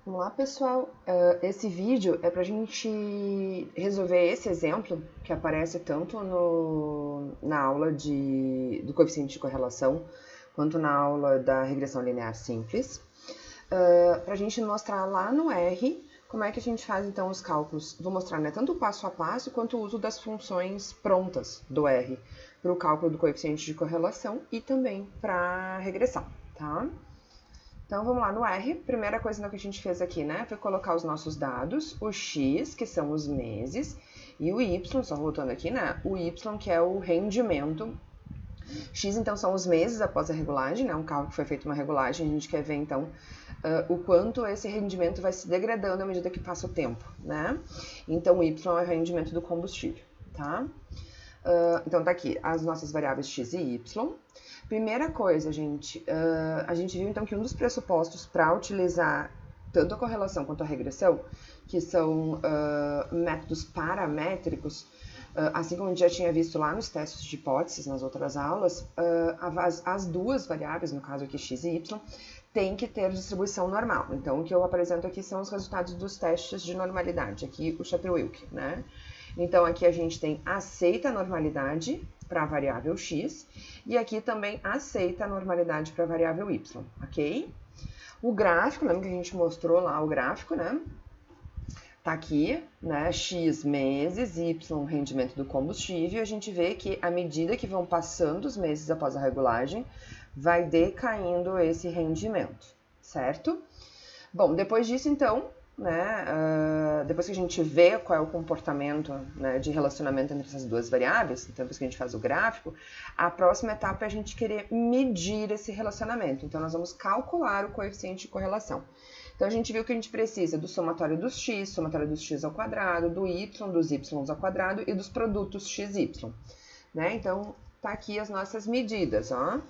Vamos lá, pessoal. Esse vídeo é para a gente resolver esse exemplo que aparece tanto na aula do coeficiente de correlação quanto na aula da regressão linear simples, para a gente mostrar lá no R como é que a gente faz então os cálculos. Vou mostrar, né, tanto o passo a passo quanto o uso das funções prontas do R para o cálculo do coeficiente de correlação e também para regressão, tá? Então, vamos lá no R. Primeira coisa que a gente fez aqui, né, foi colocar os nossos dados, o X, que são os meses, e o Y, só voltando aqui, né, o Y, que é o rendimento. X, então, são os meses após a regulagem, né, um cálculo que foi feito uma regulagem, a gente quer ver, então, o quanto esse rendimento vai se degradando à medida que passa o tempo, né. Então, o Y é o rendimento do combustível, tá? Então, tá aqui as nossas variáveis X e Y. Primeira coisa, gente, a gente viu então que um dos pressupostos para utilizar tanto a correlação quanto a regressão, que são métodos paramétricos, assim como a gente já tinha visto lá nos testes de hipóteses, nas outras aulas, as duas variáveis, no caso aqui x e y, tem que ter distribuição normal. Então, o que eu apresento aqui são os resultados dos testes de normalidade, aqui o Chapter-Wilk, né? Então, aqui a gente tem aceita a normalidade para a variável x, e aqui também aceita a normalidade para a variável y, ok? O gráfico, lembra que a gente mostrou lá o gráfico, né? Tá aqui, né? X meses, Y rendimento do combustível, e a gente vê que à medida que vão passando os meses após a regulagem, vai decaindo esse rendimento, certo? Bom, depois disso, então, né, depois que a gente vê qual é o comportamento, né, de relacionamento entre essas duas variáveis, então depois que a gente faz o gráfico, a próxima etapa é a gente querer medir esse relacionamento. Então, nós vamos calcular o coeficiente de correlação. Então, a gente viu que a gente precisa do somatório dos x, somatório dos x ao quadrado, do y, dos y ao quadrado e dos produtos x, y. Né? Então, tá aqui as nossas medidas, ó.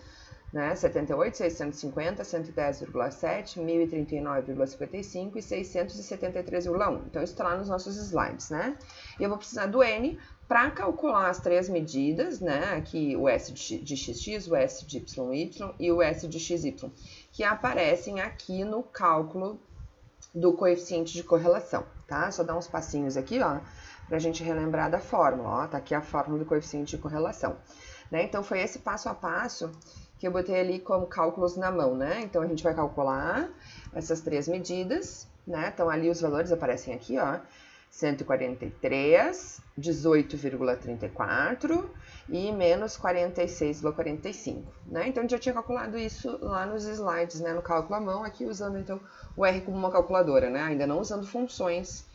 Né? 78, 650, 110,7, 1039,55 e 673,1. Então, isso está lá nos nossos slides, né? E eu vou precisar do N para calcular as três medidas, né? Aqui o S de XX, o S de YY e o S de XY, que aparecem aqui no cálculo do coeficiente de correlação, tá? Só dar uns passinhos aqui, ó, para a gente relembrar da fórmula, ó. Tá aqui a fórmula do coeficiente de correlação, né? Então, foi esse passo a passo que eu botei ali como cálculos na mão, né? Então, a gente vai calcular essas três medidas, né? Então, ali os valores aparecem aqui, ó. 143, 18,34 e menos 46,45, né? Então, a gente já tinha calculado isso lá nos slides, né? No cálculo à mão, aqui usando, então, o R como uma calculadora, né? Ainda não usando funções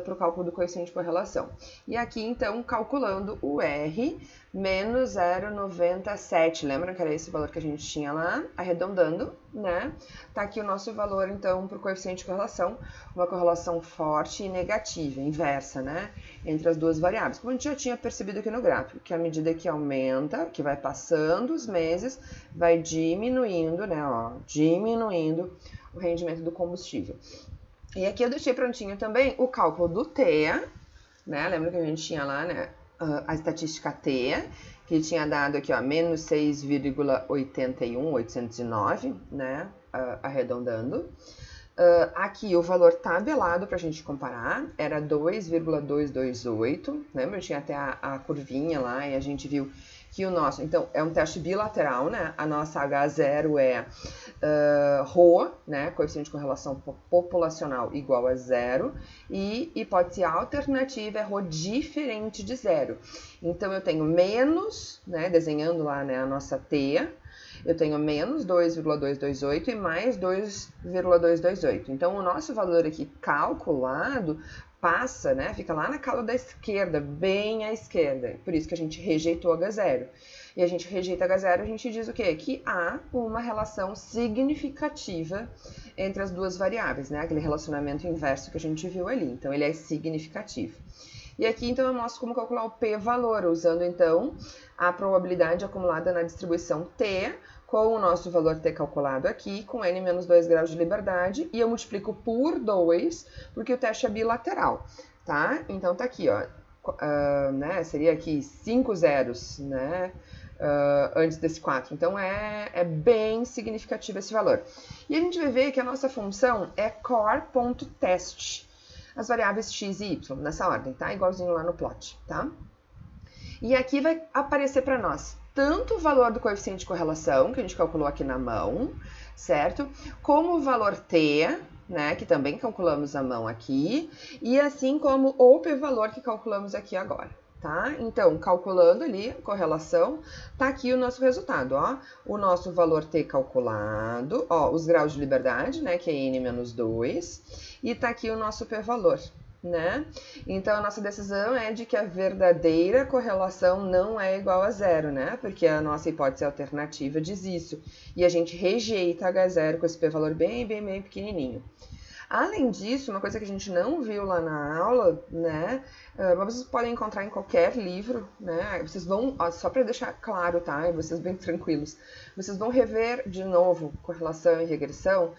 para o cálculo do coeficiente de correlação. E aqui, então, calculando o R menos 0,97. Lembram que era esse valor que a gente tinha lá? Arredondando, né? Tá aqui o nosso valor, então, para o coeficiente de correlação. Uma correlação forte e negativa, inversa, né? Entre as duas variáveis. Como a gente já tinha percebido aqui no gráfico, que à medida que aumenta, que vai passando os meses, vai diminuindo, né? Ó, diminuindo o rendimento do combustível. E aqui eu deixei prontinho também o cálculo do TEA, né? Lembra que a gente tinha lá, né, a estatística TEA, que tinha dado aqui, ó, menos 6,81809, né, arredondando. Aqui o valor tabelado para a gente comparar era 2,228, lembra? Tinha até a curvinha lá e a gente viu que o nosso, então, é um teste bilateral, né? A nossa H0 é ρ, né? Coeficiente de correlação populacional igual a 0, e hipótese alternativa é ρ diferente de 0. Então, eu tenho menos, né? Desenhando lá, né, a nossa teia, eu tenho menos 2,228 e mais 2,228. Então, o nosso valor aqui calculado passa, né, fica lá na cauda da esquerda, bem à esquerda. Por isso que a gente rejeitou H0. E a gente rejeita H0, a gente diz o quê? Que há uma relação significativa entre as duas variáveis, né? Aquele relacionamento inverso que a gente viu ali. Então, ele é significativo. E aqui, então, eu mostro como calcular o p-valor, usando, então, a probabilidade acumulada na distribuição T, com o nosso valor T calculado aqui, com N menos 2 graus de liberdade, e eu multiplico por 2, porque o teste é bilateral, tá? Então, tá aqui, ó, né, seria aqui 5 zeros, né, antes desse 4. Então, é bem significativo esse valor. E a gente vai ver que a nossa função é core.test. As variáveis x e y, nessa ordem, tá? Igualzinho lá no plot, tá? E aqui vai aparecer para nós tanto o valor do coeficiente de correlação, que a gente calculou aqui na mão, certo? Como o valor t, né, que também calculamos à mão aqui, e assim como o p-valor que calculamos aqui agora, tá? Então, calculando ali a correlação, tá aqui o nosso resultado, ó. O nosso valor t calculado, ó, os graus de liberdade, né, que é n menos 2, e tá aqui o nosso p-valor, né? Então, a nossa decisão é de que a verdadeira correlação não é igual a zero, né? Porque a nossa hipótese alternativa diz isso. E a gente rejeita H0 com esse p-valor bem pequenininho. Além disso, uma coisa que a gente não viu lá na aula, né, mas vocês podem encontrar em qualquer livro, né, vocês vão, só para deixar claro, tá, e vocês bem tranquilos, vocês vão rever de novo correlação e regressão,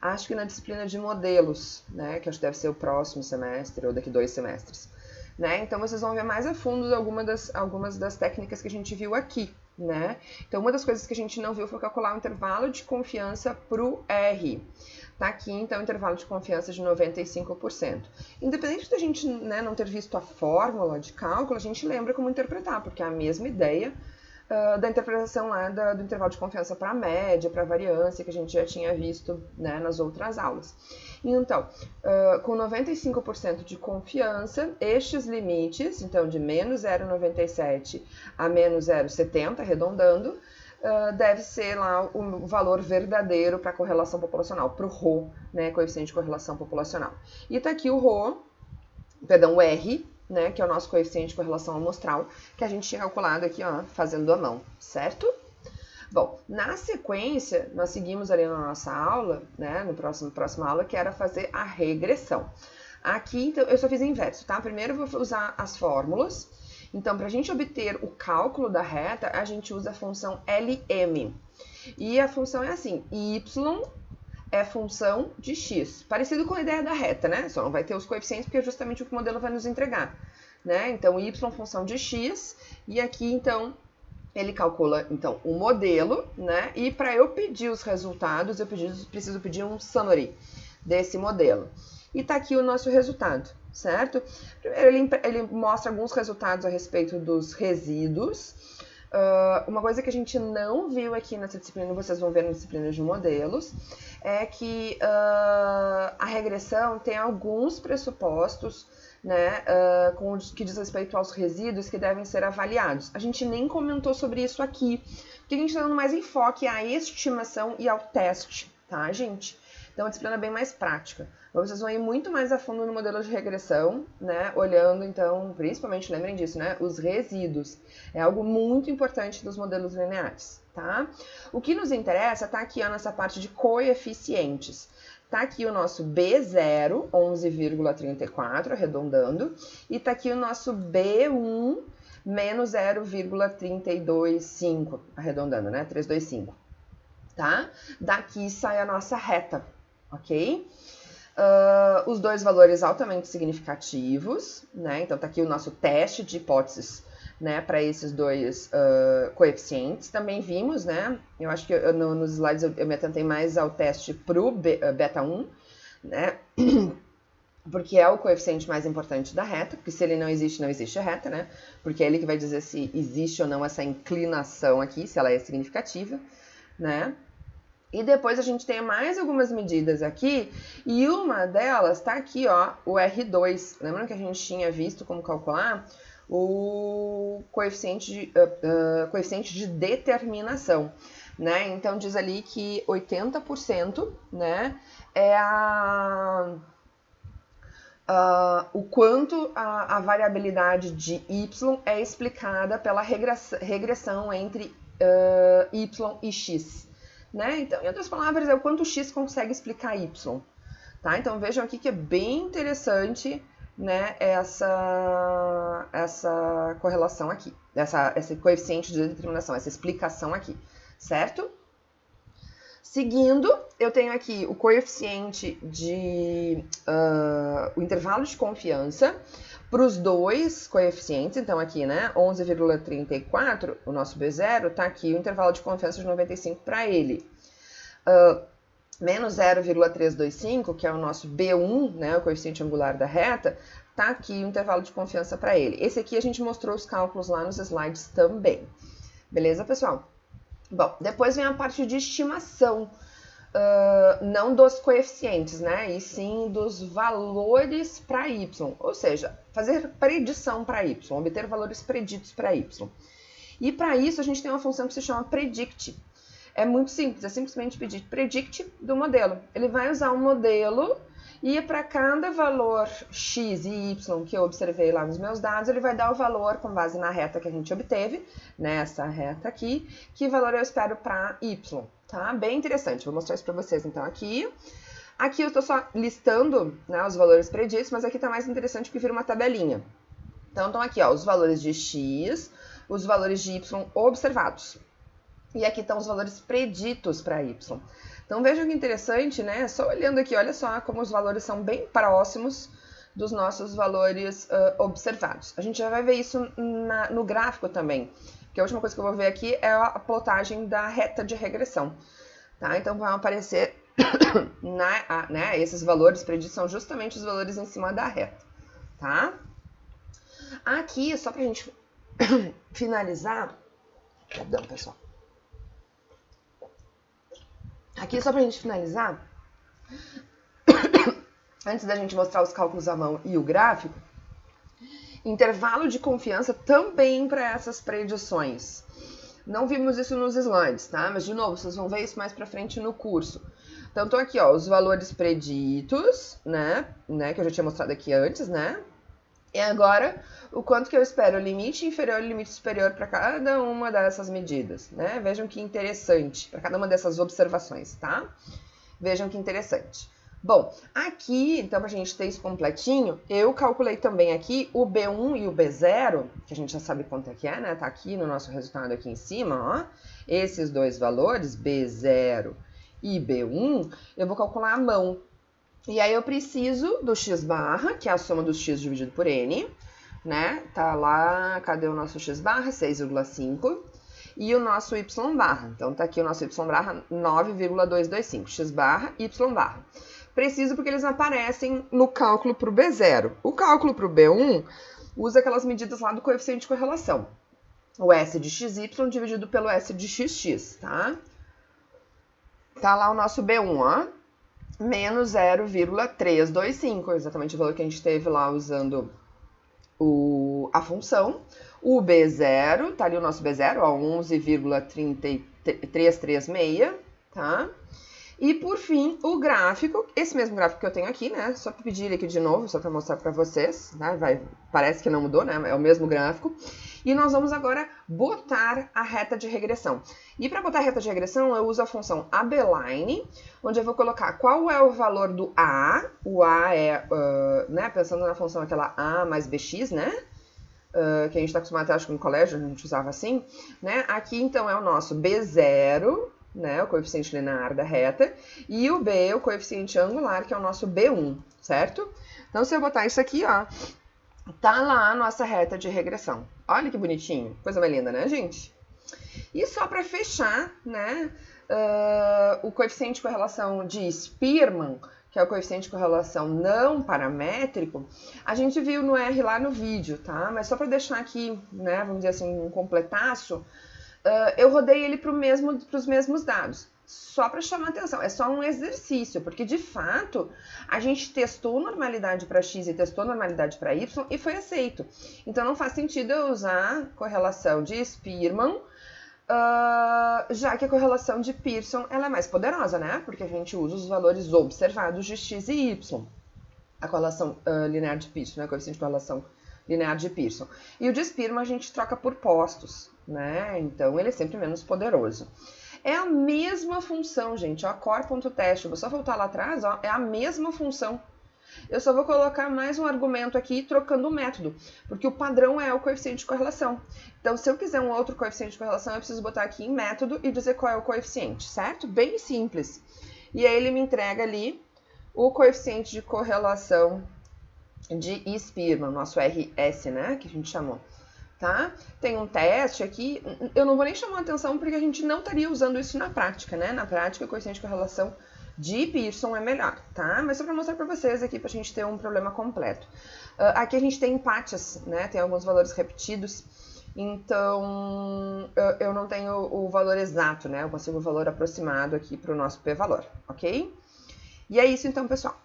acho que na disciplina de modelos, né, que acho que deve ser o próximo semestre ou daqui 2 semestres, né, então vocês vão ver mais a fundo algumas das técnicas que a gente viu aqui, né, então uma das coisas que a gente não viu foi calcular o intervalo de confiança para o R. Tá aqui, então, o intervalo de confiança de 95%. Independente da gente, né, não ter visto a fórmula de cálculo, a gente lembra como interpretar, porque é a mesma ideia da interpretação lá do intervalo de confiança para a média, para a variância, que a gente já tinha visto, né, nas outras aulas. Então, com 95% de confiança, estes limites, então de menos 0,97 a menos 0,70, arredondando, deve ser lá o valor verdadeiro para a correlação populacional, para o Rho, né, coeficiente de correlação populacional. E está aqui o R, né, que é o nosso coeficiente de correlação amostral, que a gente tinha calculado aqui, ó, fazendo à mão, certo? Bom, na sequência, nós seguimos ali na nossa aula, né, no próxima aula, que era fazer a regressão. Aqui, então, eu só fiz inverso, tá? Primeiro eu vou usar as fórmulas. Então, para a gente obter o cálculo da reta, a gente usa a função LM. E a função é assim, y é função de x. Parecido com a ideia da reta, né? Só não vai ter os coeficientes, porque é justamente o que o modelo vai nos entregar, né? Então, y função de x, e aqui, então, ele calcula, então, o modelo, né? E para eu pedir os resultados, eu preciso pedir um summary desse modelo. E tá aqui o nosso resultado, certo? Primeiro, ele mostra alguns resultados a respeito dos resíduos. Uma coisa que a gente não viu aqui nessa disciplina, vocês vão ver na disciplina de modelos, é que a regressão tem alguns pressupostos, né, que diz respeito aos resíduos que devem ser avaliados. A gente nem comentou sobre isso aqui, porque a gente está dando mais enfoque à estimação e ao teste, tá, gente? Então, a disciplina é bem mais prática. Vocês vão ir muito mais a fundo no modelo de regressão, né? Olhando, então, principalmente, lembrem disso, né? Os resíduos. É algo muito importante dos modelos lineares, tá? O que nos interessa tá aqui, ó, nessa parte de coeficientes. Tá aqui o nosso B0, 11,34, arredondando. E tá aqui o nosso B1, menos 0,325, arredondando, né? 325, tá? Daqui sai a nossa reta, ok? Os dois valores altamente significativos, né? Então, tá aqui o nosso teste de hipóteses, né, para esses dois coeficientes. Também vimos, né? Eu acho que nos slides eu me atentei mais ao teste pro beta 1, né? Porque é o coeficiente mais importante da reta, porque se ele não existe a reta, né? Porque é ele que vai dizer se existe ou não essa inclinação aqui, se ela é significativa, né? E depois a gente tem mais algumas medidas aqui, e uma delas tá aqui, ó, o R2. Lembram que a gente tinha visto como calcular o coeficiente de determinação, né? Então diz ali que 80%, né, é o quanto a variabilidade de y é explicada pela regressão entre y e x. Né? Então, em outras palavras, é o quanto x consegue explicar y. Tá? Então, vejam aqui que é bem interessante, né, essa correlação aqui, esse coeficiente de determinação, essa explicação aqui, certo? Seguindo, eu tenho aqui o coeficiente o intervalo de confiança para os dois coeficientes. Então, aqui, né, 11,34, o nosso B0, tá aqui o intervalo de confiança de 95 para ele. Menos 0,325, que é o nosso B1, né, o coeficiente angular da reta, tá aqui o intervalo de confiança para ele. Esse aqui a gente mostrou os cálculos lá nos slides também. Beleza, pessoal? Bom, depois vem a parte de estimação, não dos coeficientes, né? E sim dos valores para y, ou seja, fazer predição para y, obter valores preditos para y. E para isso a gente tem uma função que se chama predict. É muito simples, é simplesmente pedir predict do modelo. Ele vai usar um modelo e para cada valor x e y que eu observei lá nos meus dados, ele vai dar o valor com base na reta que a gente obteve, nessa reta aqui, que valor eu espero para y, tá? Bem interessante, vou mostrar isso para vocês então aqui. Aqui eu estou só listando, né, os valores preditos, mas aqui está mais interessante porque vira uma tabelinha. Então estão aqui ó, os valores de x, os valores de y observados. E aqui estão os valores preditos para y. Então vejam que interessante, né? Só olhando aqui, olha só como os valores são bem próximos dos nossos valores observados. A gente já vai ver isso no gráfico também, que a última coisa que eu vou ver aqui é a plotagem da reta de regressão. Tá? Então vão aparecer, né? Esses valores preditos são justamente os valores em cima da reta. Tá? Aqui, só para a gente finalizar, perdão, pessoal. Aqui, só para a gente finalizar, antes da gente mostrar os cálculos à mão e o gráfico, intervalo de confiança também para essas predições. Não vimos isso nos slides, tá? Mas, de novo, vocês vão ver isso mais para frente no curso. Então, estão aqui, ó, os valores preditos, né? Que eu já tinha mostrado aqui antes, né? E agora, o quanto que eu espero, o limite inferior e o limite superior para cada uma dessas medidas, né? Vejam que interessante, para cada uma dessas observações, tá? Vejam que interessante. Bom, aqui, então, para a gente ter isso completinho, eu calculei também aqui o B1 e o B0, que a gente já sabe quanto é que é, né? Tá aqui no nosso resultado aqui em cima, ó. Esses dois valores, B0 e B1, eu vou calcular à mão. E aí eu preciso do x barra, que é a soma dos x dividido por n, né? Tá lá, cadê o nosso x barra? 6,5. E o nosso y barra. Então tá aqui o nosso y barra 9,225. X barra, y barra. Preciso porque eles aparecem no cálculo para o B0. O cálculo para o B1 usa aquelas medidas lá do coeficiente de correlação. O S de XY dividido pelo S de XX, tá? Tá lá o nosso B1, ó. Menos 0,325, exatamente o valor que a gente teve lá usando a função. O B0, tá ali o nosso B0, ó, 11,336, tá? E por fim, o gráfico, esse mesmo gráfico que eu tenho aqui, né? Só para pedir ele aqui de novo, só para mostrar para vocês, né? Parece que não mudou, né? É o mesmo gráfico. E nós vamos agora botar a reta de regressão. E para botar a reta de regressão, eu uso a função abline, onde eu vou colocar qual é o valor do A. O A é, né? Pensando na função aquela A mais BX, né? Que a gente está acostumado até, acho que no colégio a gente usava assim, né? Aqui, então, é o nosso B0, né, o coeficiente linear da reta, e o B, o coeficiente angular, que é o nosso B1, certo? Então, se eu botar isso aqui, ó, tá lá a nossa reta de regressão. Olha que bonitinho, coisa mais linda, né, gente? E só para fechar, né, o coeficiente de correlação de Spearman, que é o coeficiente de correlação não paramétrico, a gente viu no R lá no vídeo, tá? Mas só para deixar aqui, né, vamos dizer assim, um completaço, eu rodei ele para os mesmos dados, só para chamar atenção, é só um exercício, porque de fato a gente testou normalidade para x e testou normalidade para y e foi aceito. Então não faz sentido eu usar correlação de Spearman, já que a correlação de Pearson ela é mais poderosa, né? Porque a gente usa os valores observados de x e y. A correlação linear de Pearson, né? A coeficiente de correlação linear de Pearson. E o de Spearman a gente troca por postos, né? Então ele é sempre menos poderoso. É a mesma função, gente, ó, core.test, vou só voltar lá atrás, ó, é a mesma função. Eu só vou colocar mais um argumento aqui trocando o método, porque o padrão é o coeficiente de correlação. Então, se eu quiser um outro coeficiente de correlação, eu preciso botar aqui em método e dizer qual é o coeficiente, certo? Bem simples. E aí ele me entrega ali o coeficiente de correlação de Spearman, nosso RS, né, que a gente chamou. Tá? Tem um teste aqui, eu não vou nem chamar a atenção porque a gente não estaria usando isso na prática, né? Na prática, o coeficiente de correlação de Pearson é melhor, tá? Mas só para mostrar para vocês aqui, para a gente ter um problema completo. Aqui a gente tem empates, né? Tem alguns valores repetidos, então eu não tenho o valor exato, né? Eu consigo o valor aproximado aqui para o nosso p-valor, ok? E é isso então, pessoal.